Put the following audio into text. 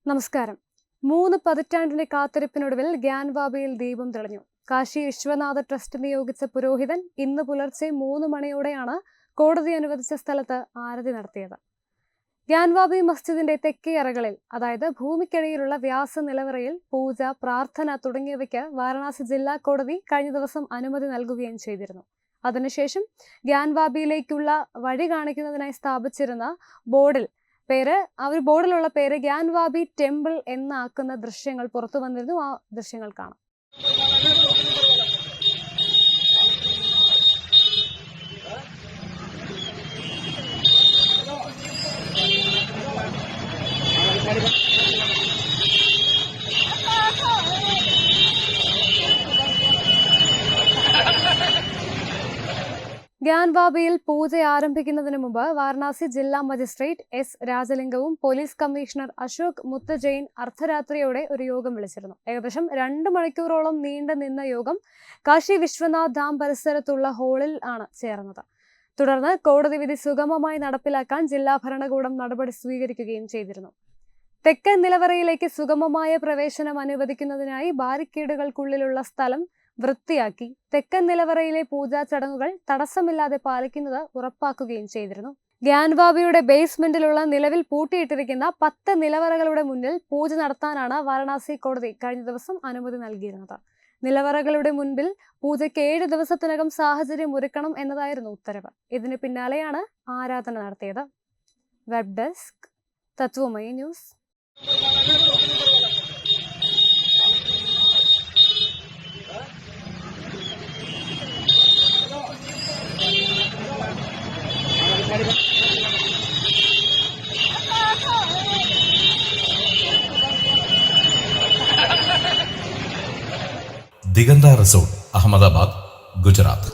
നമസ്കാരം. 3 പതിറ്റാണ്ടിന്റെ കാത്തിരിപ്പിനൊടുവിൽ ഗ്യാൻവാബിയിൽ ദീപം തെളിഞ്ഞു. കാശി വിശ്വനാഥ ട്രസ്റ്റ് നിയോഗിച്ച പുരോഹിതൻ ഇന്ന് പുലർച്ചെ 3 മണിയോടെയാണ് കോടതി അനുവദിച്ച സ്ഥലത്ത് ആരതി നടത്തിയത്. ഗ്യാൻവാബി മസ്ജിദിന്റെ തെക്കേ അറകളിൽ, അതായത് ഭൂമിക്കടിയിലുള്ള വ്യാസ നിലവറയിൽ പൂജ, പ്രാർത്ഥന തുടങ്ങിയവയ്ക്ക് വാരണാസി ജില്ലാ കോടതി കഴിഞ്ഞ ദിവസം അനുമതി നൽകുകയും ചെയ്തിരുന്നു. അതിനുശേഷം ഗ്യാൻവാബിയിലേക്കുള്ള വഴി കാണിക്കുന്നതിനായി സ്ഥാപിച്ചിരുന്ന ബോർഡിലുള്ള പേര് ഗ്യാൻവാബി ടെമ്പിൾ എന്നാക്കുന്ന ദൃശ്യങ്ങൾ പുറത്തു വന്നിരുന്നു. ആ ദൃശ്യങ്ങൾ കാണാം. ഗ്യാൻവാബിയിൽ പൂജ ആരംഭിക്കുന്നതിന് മുമ്പ് വാരണാസി ജില്ലാ മജിസ്ട്രേറ്റ് എസ് രാജലിംഗവും പോലീസ് കമ്മീഷണർ അശോക് മുത്തജയിൻ അർദ്ധരാത്രിയോടെ ഒരു യോഗം വിളിച്ചിരുന്നു. ഏകദേശം 2 മണിക്കൂറോളം നീണ്ടു നിന്ന യോഗം കാശി വിശ്വനാഥ് ധാം പരിസരത്തുള്ള ഹാളിൽ ആണ് ചേർന്നത്. തുടർന്ന് കോടതി വിധി സുഗമമായി നടപ്പിലാക്കാൻ ജില്ലാ ഭരണകൂടം നടപടി സ്വീകരിക്കുകയും ചെയ്തിരുന്നു. തെക്കൻ നിലവറയിലേക്ക് സുഗമമായ പ്രവേശനം അനുവദിക്കുന്നതിനായി ബാരിക്കേഡുകൾക്കുള്ളിലുള്ള സ്ഥലം വൃത്തിയാക്കി തെക്കൻ നിലവറയിലെ പൂജാ ചടങ്ങുകൾ തടസ്സമില്ലാതെ പാലിക്കുന്നത് ഉറപ്പാക്കുകയും ചെയ്തിരുന്നു. ഗ്യാൻവാബിയുടെ ബേസ്മെന്റിലുള്ള നിലവിൽ പൂട്ടിയിട്ടിരിക്കുന്ന 10 നിലവറകളുടെ മുന്നിൽ പൂജ നടത്താനാണ് വാരണാസി കോടതി കഴിഞ്ഞ ദിവസം അനുമതി നൽകിയിരുന്നത്. നിലവറകളുടെ മുൻപിൽ പൂജയ്ക്ക് 7 ദിവസത്തിനകം സാഹചര്യം ഒരുക്കണം എന്നതായിരുന്നു ഉത്തരവ്. ഇതിന് പിന്നാലെയാണ് ആരാധന നടത്തിയത്. Web desk, Tatwamayi news. Diganta resort, Ahmedabad, Gujarat.